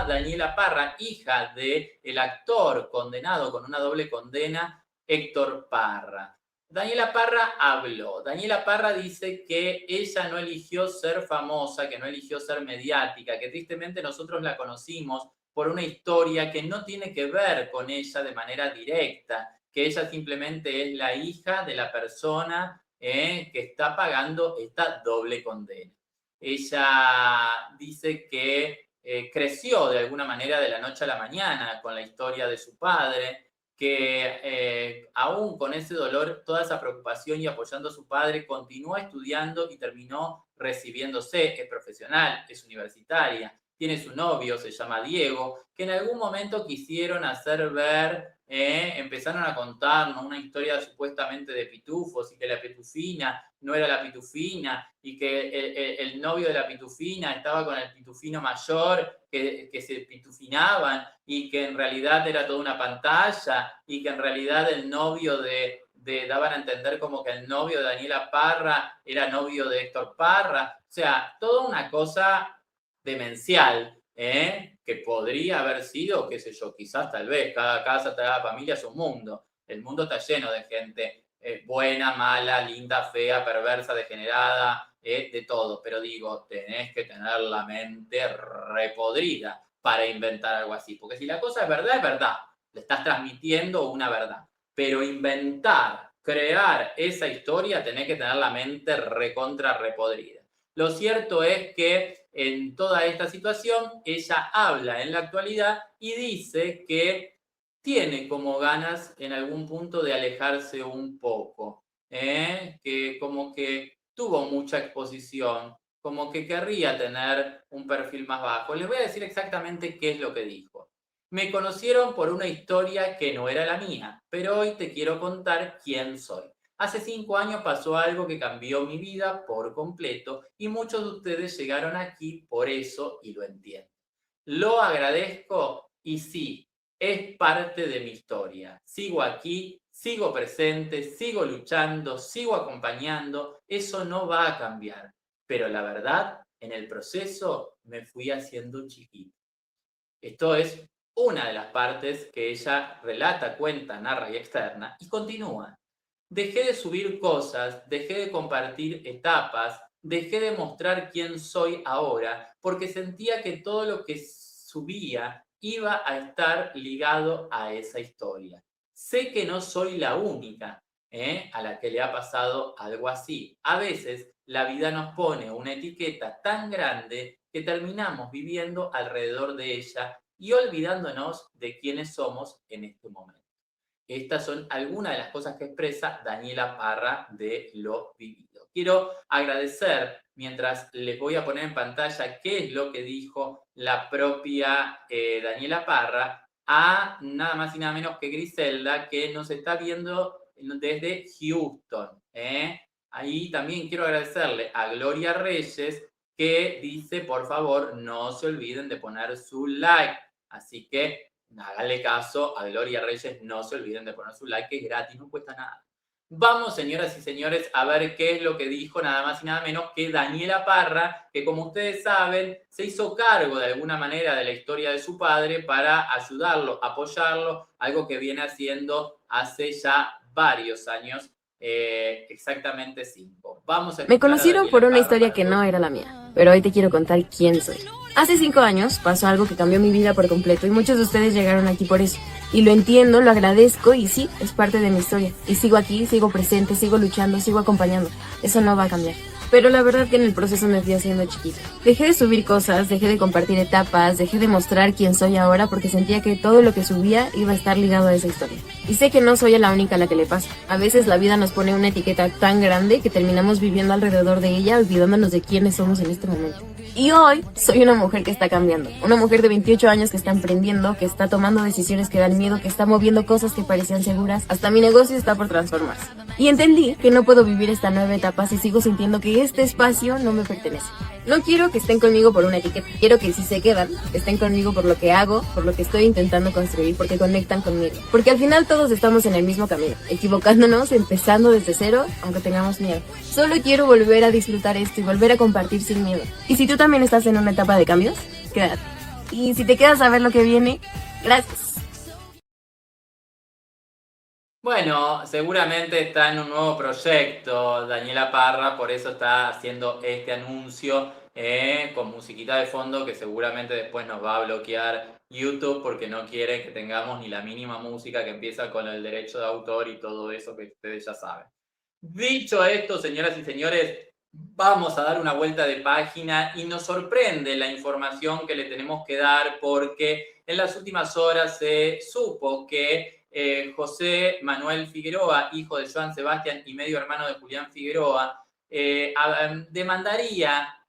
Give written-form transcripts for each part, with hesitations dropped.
Daniela Parra, hija del actor condenado con una doble condena, Héctor Parra. Daniela Parra habló. Daniela Parra dice que ella no eligió ser famosa, que no eligió ser mediática, que tristemente nosotros la conocimos por una historia que no tiene que ver con ella de manera directa, que ella simplemente es la hija de la persona que está pagando esta doble condena. Ella dice que creció de alguna manera de la noche a la mañana con la historia de su padre, que aún con ese dolor, toda esa preocupación y apoyando a su padre, continuó estudiando y terminó recibiéndose, es profesional, es universitaria, tiene su novio, se llama Diego, que en algún momento quisieron hacer ver, empezaron a contarnos una historia supuestamente de pitufos y que la pitufina no era la pitufina y que el novio de la pitufina estaba con el pitufino mayor, que se pitufinaban y que en realidad era toda una pantalla y que en realidad el novio daban a entender como que el novio de Daniela Parra era novio de Héctor Parra. O sea, toda una cosa demencial, que podría haber sido, qué sé yo, quizás tal vez, cada casa, cada familia es un mundo. El mundo está lleno de gente buena, mala, linda, fea, perversa, degenerada, de todo. Pero digo, tenés que tener la mente repodrida para inventar algo así. Porque si la cosa es verdad, le estás transmitiendo una verdad. Pero inventar, crear esa historia, tenés que tener la mente recontra repodrida. Lo cierto es que en toda esta situación ella habla en la actualidad y dice que tiene como ganas en algún punto de alejarse un poco, que como que tuvo mucha exposición, como que querría tener un perfil más bajo. Les voy a decir exactamente qué es lo que dijo. Me conocieron por una historia que no era la mía, pero hoy te quiero contar quién soy. Hace 5 años pasó algo que cambió mi vida por completo y muchos de ustedes llegaron aquí por eso y lo entiendo. Lo agradezco y sí, es parte de mi historia. Sigo aquí, sigo presente, sigo luchando, sigo acompañando. Eso no va a cambiar. Pero la verdad, en el proceso me fui haciendo chiquito. Esto es una de las partes que ella relata, cuenta, narra y externa y continúa. Dejé de subir cosas, dejé de compartir etapas, dejé de mostrar quién soy ahora, porque sentía que todo lo que subía iba a estar ligado a esa historia. Sé que no soy la única a la que le ha pasado algo así. A veces la vida nos pone una etiqueta tan grande que terminamos viviendo alrededor de ella y olvidándonos de quiénes somos en este momento. Estas son algunas de las cosas que expresa Daniela Parra de lo vivido. Quiero agradecer, mientras les voy a poner en pantalla qué es lo que dijo la propia Daniela Parra, a nada más y nada menos que Griselda, que nos está viendo desde Houston. Ahí también quiero agradecerle a Gloria Reyes, que dice, por favor, no se olviden de poner su like. Así que háganle caso a Gloria Reyes, no se olviden de poner su like, que es gratis, no cuesta nada. Vamos, señoras y señores, a ver qué es lo que dijo nada más y nada menos que Daniela Parra, que como ustedes saben, se hizo cargo de alguna manera de la historia de su padre para ayudarlo, apoyarlo, algo que viene haciendo hace ya varios años, exactamente 5. Vamos a Me conocieron por una historia que no era la mía, pero hoy te quiero contar quién soy. Hace 5 años pasó algo que cambió mi vida por completo y muchos de ustedes llegaron aquí por eso. Y lo entiendo, lo agradezco y sí, es parte de mi historia. Y sigo aquí, sigo presente, sigo luchando, sigo acompañando. Eso no va a cambiar. Pero la verdad que en el proceso me fui haciendo chiquita. Dejé de subir cosas, dejé de compartir etapas, dejé de mostrar quién soy ahora porque sentía que todo lo que subía iba a estar ligado a esa historia. Y sé que no soy la única a la que le pasa. A veces la vida nos pone una etiqueta tan grande que terminamos viviendo alrededor de ella, olvidándonos de quiénes somos en este momento. Y hoy soy una mujer que está cambiando, una mujer de 28 años que está emprendiendo, que está tomando decisiones que dan miedo, que está moviendo cosas que parecían seguras, hasta mi negocio está por transformarse. Y entendí que no puedo vivir esta nueva etapa si sigo sintiendo que este espacio no me pertenece. No quiero que estén conmigo por una etiqueta, quiero que si se quedan, estén conmigo por lo que hago, por lo que estoy intentando construir, porque conectan conmigo. Porque al final todos estamos en el mismo camino, equivocándonos, empezando desde cero, aunque tengamos miedo. Solo quiero volver a disfrutar esto y volver a compartir sin miedo. Y si tú también estás en una etapa de cambios, quédate. Y si te quedas a ver lo que viene, gracias. Bueno, seguramente está en un nuevo proyecto Daniela Parra, por eso está haciendo este anuncio con musiquita de fondo que seguramente después nos va a bloquear YouTube porque no quiere que tengamos ni la mínima música que empieza con el derecho de autor y todo eso que ustedes ya saben. Dicho esto, señoras y señores, vamos a dar una vuelta de página y nos sorprende la información que le tenemos que dar porque en las últimas horas se supo que José Manuel Figueroa, hijo de Joan Sebastián y medio hermano de Julián Figueroa, demandaría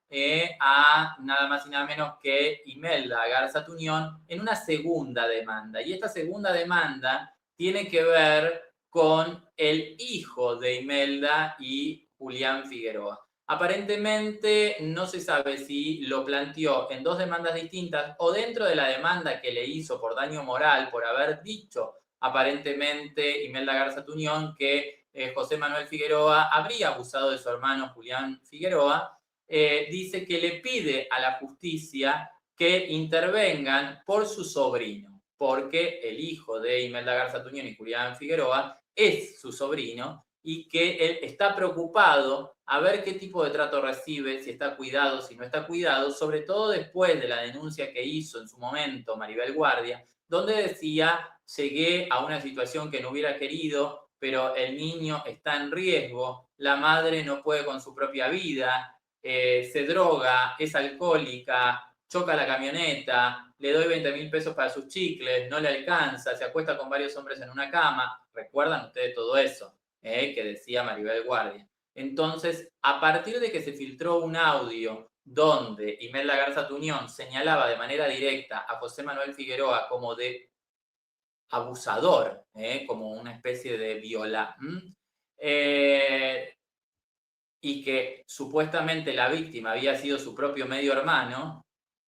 a nada más y nada menos que Imelda Garza Tuñón en una segunda demanda. Y esta segunda demanda tiene que ver con el hijo de Imelda y Julián Figueroa. Aparentemente no se sabe si lo planteó en dos demandas distintas o dentro de la demanda que le hizo por daño moral por haber dicho aparentemente Imelda Garza Tuñón que José Manuel Figueroa habría abusado de su hermano Julián Figueroa. Dice que le pide a la justicia que intervengan por su sobrino, porque el hijo de Imelda Garza Tuñón y Julián Figueroa es su sobrino y que él está preocupado a ver qué tipo de trato recibe, si está cuidado, si no está cuidado, sobre todo después de la denuncia que hizo en su momento Maribel Guardia, donde decía, llegué a una situación que no hubiera querido, pero el niño está en riesgo, la madre no puede con su propia vida, se droga, es alcohólica, choca la camioneta, le doy 20.000 pesos para sus chicles, no le alcanza, se acuesta con varios hombres en una cama. ¿Recuerdan ustedes todo eso que decía Maribel Guardia? Entonces, a partir de que se filtró un audio donde Imelda Garza Tuñón señalaba de manera directa a José Manuel Figueroa como de abusador, como una especie de viola, y que supuestamente la víctima había sido su propio medio hermano,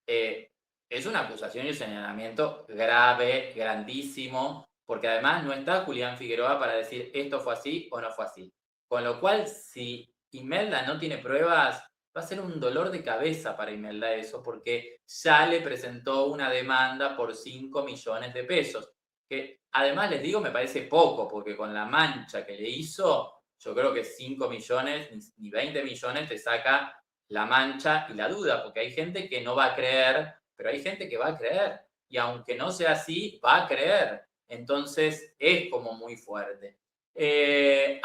es una acusación y un señalamiento grave, grandísimo, porque además no está Julián Figueroa para decir esto fue así o no fue así. Con lo cual, si Imelda no tiene pruebas, va a ser un dolor de cabeza para Imelda eso, porque ya le presentó una demanda por 5 millones de pesos, que además les digo me parece poco, porque con la mancha que le hizo, yo creo que 5 millones ni 20 millones te saca la mancha y la duda, porque hay gente que no va a creer, pero hay gente que va a creer, y aunque no sea así, va a creer. Entonces es como muy fuerte.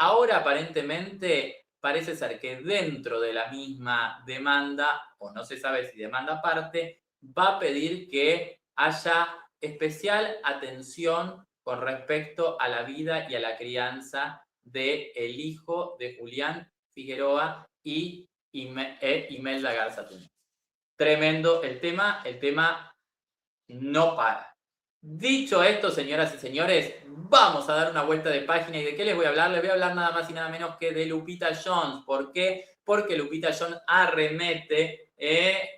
Ahora aparentemente parece ser que dentro de la misma demanda, o no se sabe si demanda aparte, va a pedir que haya especial atención con respecto a la vida y a la crianza del hijo de Julián Figueroa y Imelda Garza Tuñón. Tremendo el tema no para. Dicho esto, señoras y señores, vamos a dar una vuelta de página. ¿Y de qué les voy a hablar? Les voy a hablar nada más y nada menos que de Lupita Jones. ¿Por qué? Porque Lupita Jones arremete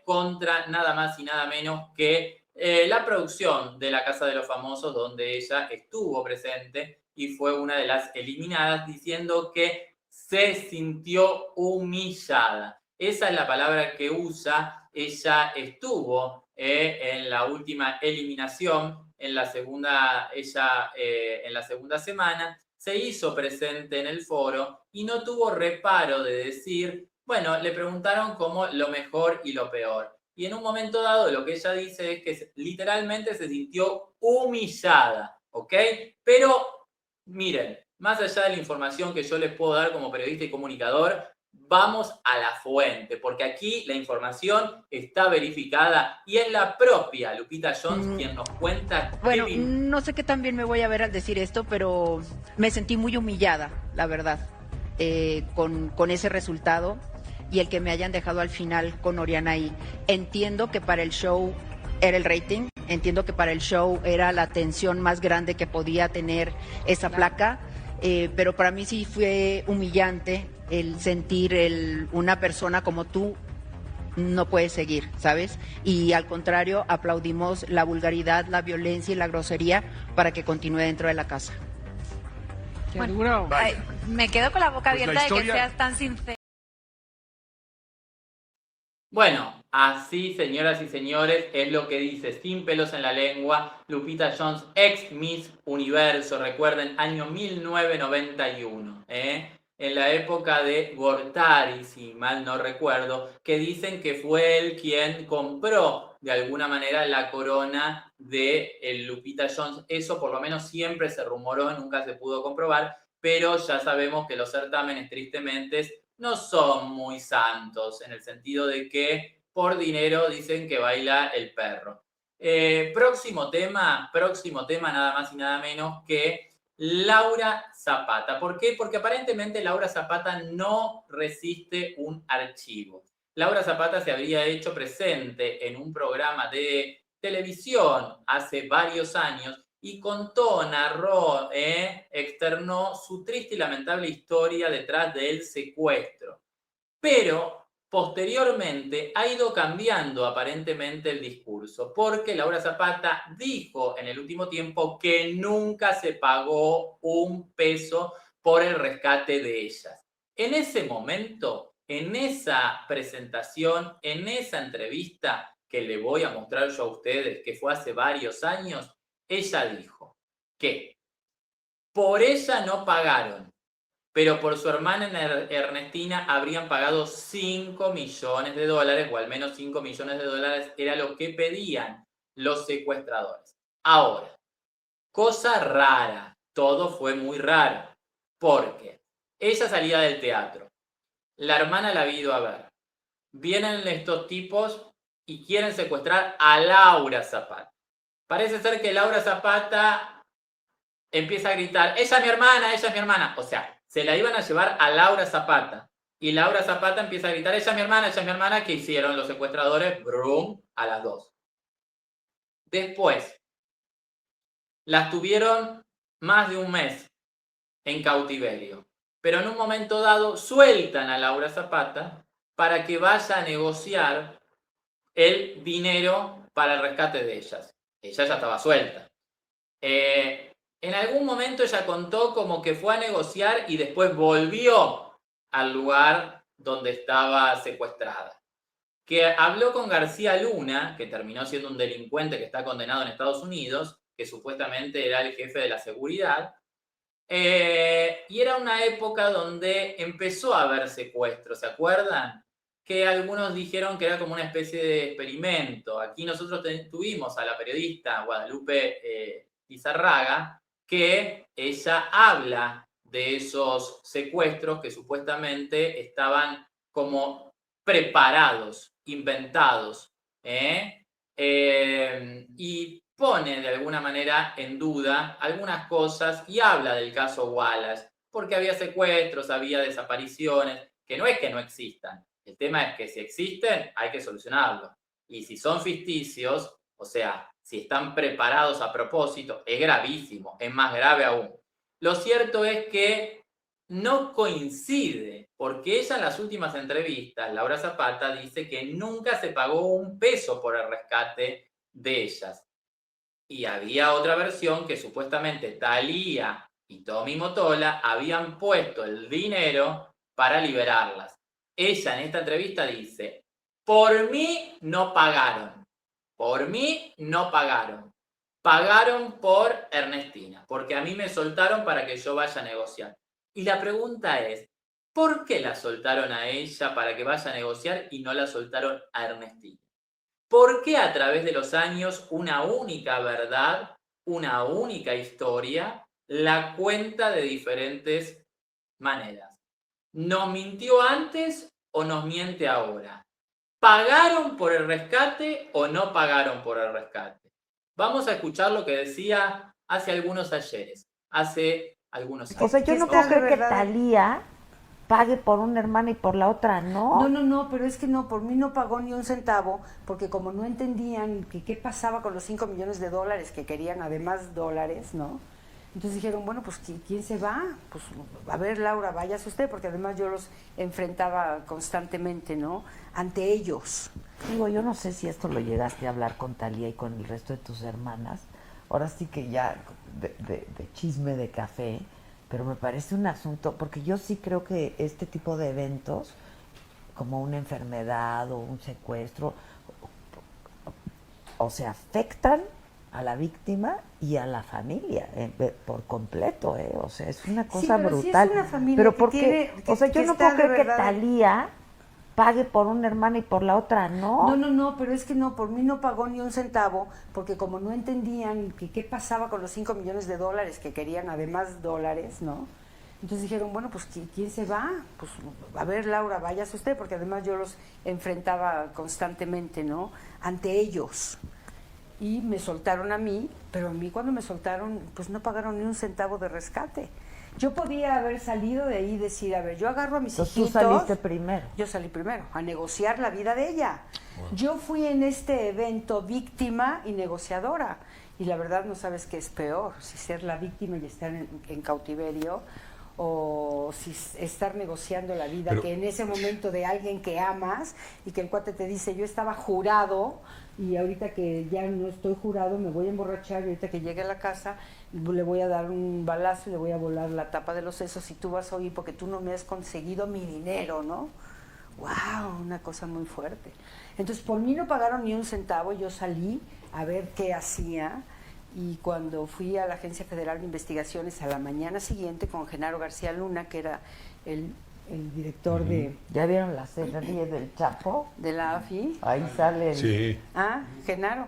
contra nada más y nada menos que la producción de La Casa de los Famosos, donde ella estuvo presente y fue una de las eliminadas, diciendo que se sintió humillada. Esa es la palabra que usa. Ella estuvo en la última eliminación, en la segunda semana, se hizo presente en el foro y no tuvo reparo de decir, bueno, le preguntaron como lo mejor y lo peor. Y en un momento dado lo que ella dice es que literalmente se sintió humillada, ¿ok? Pero miren, más allá de la información que yo les puedo dar como periodista y comunicador, vamos a la fuente, porque aquí la información está verificada y es la propia Lupita Jones quien nos cuenta. Bueno, no sé qué tan bien me voy a ver al decir esto, pero me sentí muy humillada, la verdad, con ese resultado y el que me hayan dejado al final con Oriana ahí. Entiendo que para el show era el rating, entiendo que para el show era la atención más grande que podía tener esa placa, pero para mí sí fue humillante el sentir una persona como tú no puede seguir, ¿sabes? Y al contrario, aplaudimos la vulgaridad, la violencia y la grosería para que continúe dentro de la casa. Bueno, me quedo con la boca abierta de que seas tan sincero. Bueno, Así, señoras y señores, es lo que dice, sin pelos en la lengua, Lupita Jones, ex Miss Universo, recuerden, año 1991, en la época de Gortari, si mal no recuerdo, que dicen que fue él quien compró de alguna manera la corona de Lupita Jones. Eso por lo menos siempre se rumoró, nunca se pudo comprobar, pero ya sabemos que los certámenes tristemente no son muy santos, en el sentido de que por dinero dicen que baila el perro. Próximo tema, nada más y nada menos que Laura Zapata. ¿Por qué? Porque aparentemente Laura Zapata no resiste un archivo. Laura Zapata se habría hecho presente en un programa de televisión hace varios años y contó, narró, externó su triste y lamentable historia detrás del secuestro. Pero posteriormente ha ido cambiando aparentemente el discurso, porque Laura Zapata dijo en el último tiempo que nunca se pagó un peso por el rescate de ellas. En ese momento, en esa presentación, en esa entrevista que le voy a mostrar yo a ustedes, que fue hace varios años, ella dijo que por ella no pagaron, pero por su hermana Ernestina habrían pagado $5 millones, o al menos $5 millones era lo que pedían los secuestradores. Ahora, cosa rara, todo fue muy raro, porque ella salía del teatro, la hermana la había ido a ver, vienen estos tipos y quieren secuestrar a Laura Zapata. Parece ser que Laura Zapata empieza a gritar, ella es mi hermana, ella es mi hermana. O sea, se la iban a llevar a Laura Zapata. Y Laura Zapata empieza a gritar, ella es mi hermana, ella es mi hermana. ¿Qué hicieron los secuestradores? Brum, a las dos. Después, las tuvieron más de un mes en cautiverio. Pero en un momento dado sueltan a Laura Zapata para que vaya a negociar el dinero para el rescate de ellas. Ella ya estaba suelta. En algún momento ella contó como que fue a negociar y después volvió al lugar donde estaba secuestrada. Que habló con García Luna, que terminó siendo un delincuente que está condenado en Estados Unidos, que supuestamente era el jefe de la seguridad. Y era una época donde empezó a haber secuestros, ¿se acuerdan? Que algunos dijeron que era como una especie de experimento. Aquí nosotros tuvimos a la periodista Guadalupe Lizarraga, que ella habla de esos secuestros que supuestamente estaban como preparados, inventados, y pone de alguna manera en duda algunas cosas y habla del caso Wallace, porque había secuestros, había desapariciones, que no es que no existan. El tema es que si existen, hay que solucionarlo. Y si son ficticios, o sea, si están preparados a propósito, es gravísimo, es más grave aún. Lo cierto es que no coincide, porque ella en las últimas entrevistas, Laura Zapata, dice que nunca se pagó un peso por el rescate de ellas. Y había otra versión que supuestamente Thalía y Tommy Motola habían puesto el dinero para liberarlas. Ella en esta entrevista dice, por mí no pagaron, por mí no pagaron. Pagaron por Ernestina, porque a mí me soltaron para que yo vaya a negociar. Y la pregunta es, ¿por qué la soltaron a ella para que vaya a negociar y no la soltaron a Ernestina? ¿Por qué a través de los años una única verdad, una única historia, la cuenta de diferentes maneras? ¿Nos mintió antes o nos miente ahora? ¿Pagaron por el rescate o no pagaron por el rescate? Vamos a escuchar lo que decía hace algunos ayeres, hace algunos años. O sea, yo no puedo creer que Thalía pague por una hermana y por la otra, ¿no? No, pero es que no, por mí no pagó ni un centavo, porque como no entendían que qué pasaba con los $5 millones que querían, además dólares, ¿no? Entonces dijeron, bueno, pues ¿quién se va? Pues a ver, Laura, váyase usted, porque además yo los enfrentaba constantemente, ¿no? Ante ellos. Digo, yo no sé si esto lo llegaste a hablar con Thalía y con el resto de tus hermanas. Ahora sí que ya de chisme de café, pero me parece un asunto, porque yo sí creo que este tipo de eventos como una enfermedad o un secuestro, o sea, afectan a la víctima y a la familia por completo, o sea, es una cosa pero brutal. Sí es una familia pero que porque, tiene, o sea, yo no está puedo creer que verdad. Thalía pague por una hermana y por la otra no. No, pero es que no, por mí no pagó ni un centavo, porque como no entendían que qué pasaba con los 5 millones de dólares que querían, además dólares, ¿no? Entonces dijeron, bueno, pues ¿quién se va? Pues a ver, Laura, váyase usted, porque además yo los enfrentaba constantemente, ¿no? Ante ellos. Y me soltaron a mí, pero a mí cuando me soltaron, pues no pagaron ni un centavo de rescate. Yo podía haber salido de ahí y decir, a ver, yo agarro a mis Entonces hijitos. tú saliste primero. Yo salí primero, a negociar la vida de ella. Wow. Yo fui en este evento víctima y negociadora. Y la verdad no sabes qué es peor, si ser la víctima y estar en cautiverio, o si estar negociando la vida, que en ese momento de alguien que amas y que el cuate te dice, yo estaba jurado y ahorita que ya no estoy jurado me voy a emborrachar y ahorita que llegue a la casa le voy a dar un balazo y le voy a volar la tapa de los sesos y tú vas a oír porque tú no me has conseguido mi dinero, ¿no? ¡Wow! Una cosa muy fuerte. Entonces por mí no pagaron ni un centavo, yo salí a ver qué hacía. Y cuando fui a la Agencia Federal de Investigaciones a la mañana siguiente con Genaro García Luna, que era el director de... ¿Ya vieron la serie del Chapo? De la AFI. Ahí sale. Sí. Genaro.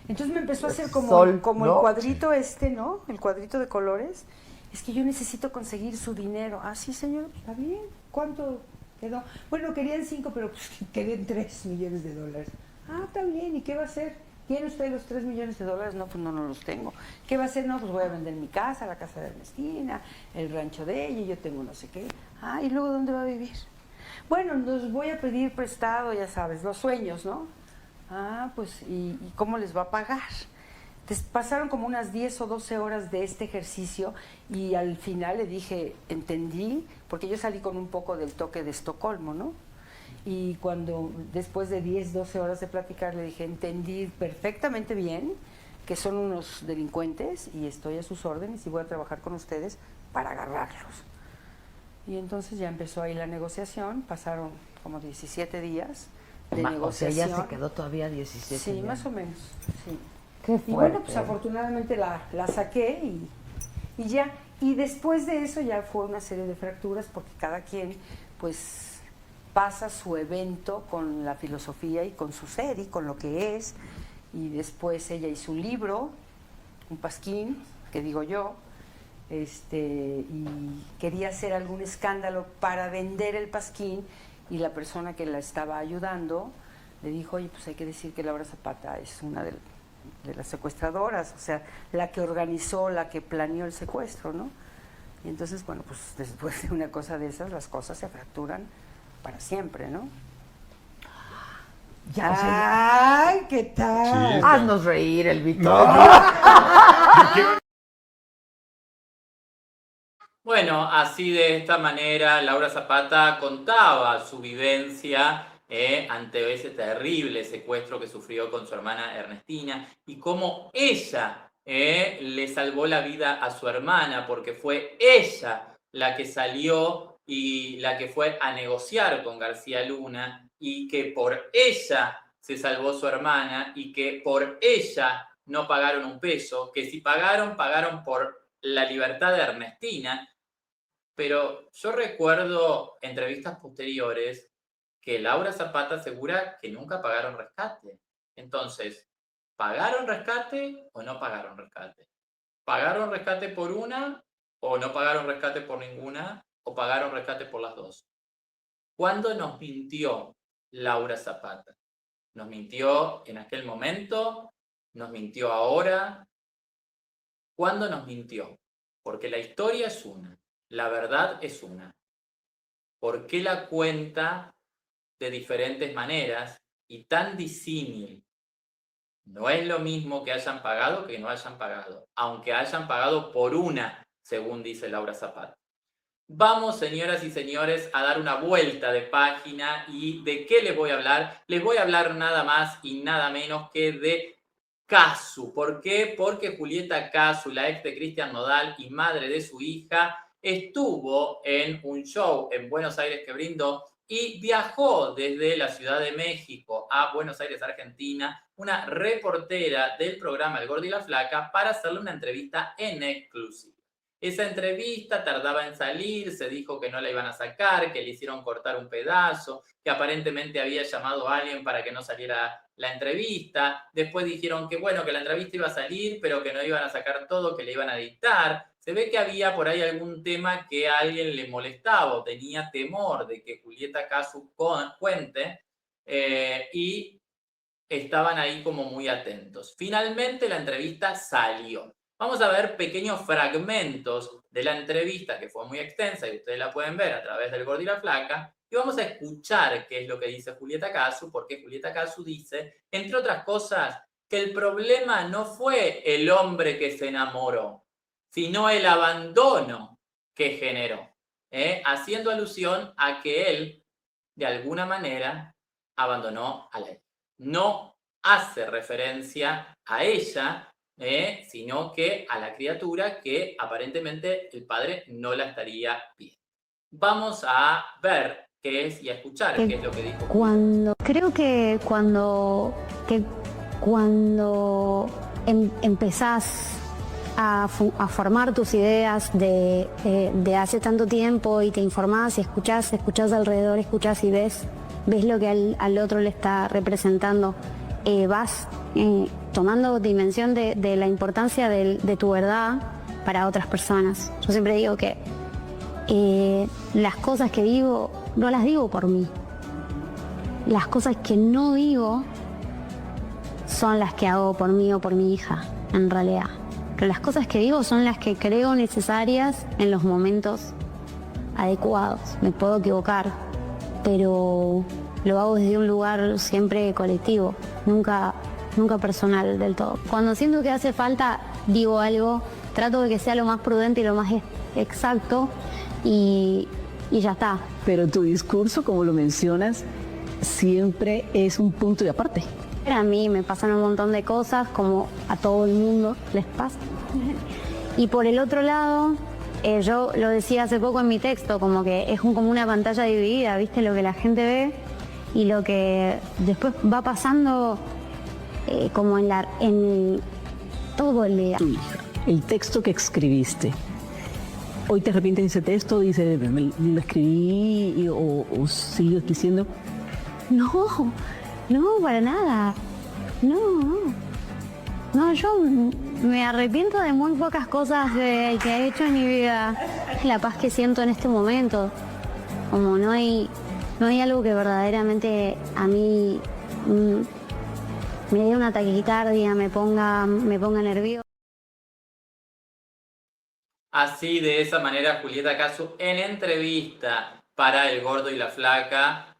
Entonces me empezó a hacer como, Sol, como ¿no? el cuadrito ¿no? El cuadrito de colores. Es que yo necesito conseguir su dinero. Ah, sí, señor, está bien. ¿Cuánto quedó? Bueno, querían 5, pero pues quedé en 3 millones de dólares. Ah, está bien. ¿Y qué va a hacer? ¿Tiene usted los 3 millones de dólares? No, pues no los tengo. ¿Qué va a hacer? No, pues voy a vender mi casa, la casa de Ernestina, el rancho de ella, y yo tengo no sé qué. Ah, ¿y luego dónde va a vivir? Bueno, los voy a pedir prestado, ya sabes, los sueños, ¿no? Ah, pues, ¿y cómo les va a pagar? Entonces, pasaron como unas 10 o 12 horas de este ejercicio y al final le dije, entendí, porque yo salí con un poco del toque de Estocolmo, ¿no? Y cuando después de 10, 12 horas de platicar le dije, entendí perfectamente bien que son unos delincuentes y estoy a sus órdenes y voy a trabajar con ustedes para agarrarlos. Y entonces ya empezó ahí la negociación, pasaron como 17 días de negociación. O sea, ya se quedó todavía 17 Sí, días. más o menos, sí. Qué fuerte. Y bueno, pues afortunadamente la saqué y ya. Y después de eso ya fue una serie de fracturas porque cada quien, pues pasa su evento con la filosofía y con su ser y con lo que es, y después ella hizo un libro, un pasquín, que digo yo, y quería hacer algún escándalo para vender el pasquín, y la persona que la estaba ayudando le dijo, oye, pues hay que decir que Laura Zapata es una de las secuestradoras, o sea, la que organizó, la que planeó el secuestro, ¿no? Y entonces, bueno, pues después de una cosa de esas, las cosas se fracturan para siempre, ¿no? Ya, o sea, ¡ay, qué tal! Sí, haznos reír, el Víctor. No. Bueno, así de esta manera Laura Zapata contaba su vivencia ante ese terrible secuestro que sufrió con su hermana Ernestina y cómo ella le salvó la vida a su hermana porque fue ella la que salió y la que fue a negociar con García Luna y que por ella se salvó su hermana y que por ella no pagaron un peso, que si pagaron, pagaron por la libertad de Ernestina. Pero yo recuerdo entrevistas posteriores que Laura Zapata asegura que nunca pagaron rescate. Entonces, ¿pagaron rescate o no pagaron rescate? ¿Pagaron rescate por una o no pagaron rescate por ninguna? ¿O pagaron rescate por las dos? ¿Cuándo nos mintió Laura Zapata? ¿Nos mintió en aquel momento? ¿Nos mintió ahora? ¿Cuándo nos mintió? Porque la historia es una. La verdad es una. ¿Por qué la cuenta de diferentes maneras y tan disímil? No es lo mismo que hayan pagado que no hayan pagado, aunque hayan pagado por una, según dice Laura Zapata. Vamos, señoras y señores, a dar una vuelta de página y ¿de qué les voy a hablar? Les voy a hablar nada más y nada menos que de Cazzu. ¿Por qué? Porque Julieta Cazzu, la ex de Cristian Nodal y madre de su hija, estuvo en un show en Buenos Aires que brindó y viajó desde la Ciudad de México a Buenos Aires, Argentina, una reportera del programa El Gordo y la Flaca para hacerle una entrevista en exclusiva. Esa entrevista tardaba en salir, se dijo que no la iban a sacar, que le hicieron cortar un pedazo, que aparentemente había llamado a alguien para que no saliera la entrevista. Después dijeron que bueno, que la entrevista iba a salir, pero que no iban a sacar todo, que le iban a dictar. Se ve que había por ahí algún tema que a alguien le molestaba o tenía temor de que Julieta Casu cuente y estaban ahí como muy atentos. Finalmente la entrevista salió. Vamos a ver pequeños fragmentos de la entrevista que fue muy extensa y ustedes la pueden ver a través del Gordo y la Flaca. Y vamos a escuchar qué es lo que dice Julieta Casu, porque Julieta Casu dice, entre otras cosas, que el problema no fue el hombre que se enamoró, sino el abandono que generó, haciendo alusión a que él, de alguna manera, abandonó a la hija. No hace referencia a ella, sino que a la criatura que aparentemente el padre no la estaría viendo. Vamos a ver qué es y a escuchar qué es lo que dijo. Creo que cuando empezás a formar tus ideas de hace tanto tiempo y te informás y escuchás alrededor, escuchás y ves lo que al otro le está representando, vas tomando dimensión de la importancia de tu verdad para otras personas. Yo siempre digo que las cosas que digo no las digo por mí. Las cosas que no digo son las que hago por mí o por mi hija, en realidad. Pero las cosas que digo son las que creo necesarias en los momentos adecuados. Me puedo equivocar, pero lo hago desde un lugar siempre colectivo, nunca personal del todo. Cuando siento que hace falta, digo algo, trato de que sea lo más prudente y lo más exacto y ya está. Pero tu discurso, como lo mencionas, siempre es un punto de aparte. A mí me pasan un montón de cosas, como a todo el mundo les pasa. Y por el otro lado, yo lo decía hace poco en mi texto, como que es como una pantalla dividida, ¿viste? Lo que la gente ve y lo que después va pasando como en todo el día. Tu hija, el texto que escribiste, ¿hoy te arrepientes de ese texto? ¿Dices, lo escribí o sigues diciendo? No, para nada. No, yo me arrepiento de muy pocas cosas que he hecho en mi vida. La paz que siento en este momento. Como no hay algo que verdaderamente a mí me dé una taquicardia, me ponga nervioso. Así, de esa manera, Julieta Casu, en entrevista para El Gordo y la Flaca,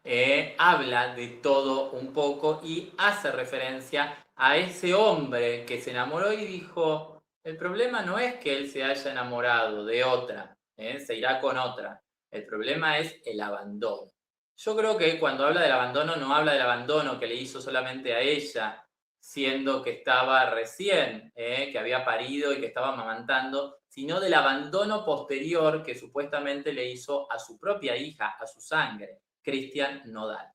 habla de todo un poco y hace referencia a ese hombre que se enamoró y dijo, el problema no es que él se haya enamorado de otra, se irá con otra, el problema es el abandono. Yo creo que cuando habla del abandono, no habla del abandono que le hizo solamente a ella, siendo que estaba recién, que había parido y que estaba amamantando, sino del abandono posterior que supuestamente le hizo a su propia hija, a su sangre, Cristian Nodal.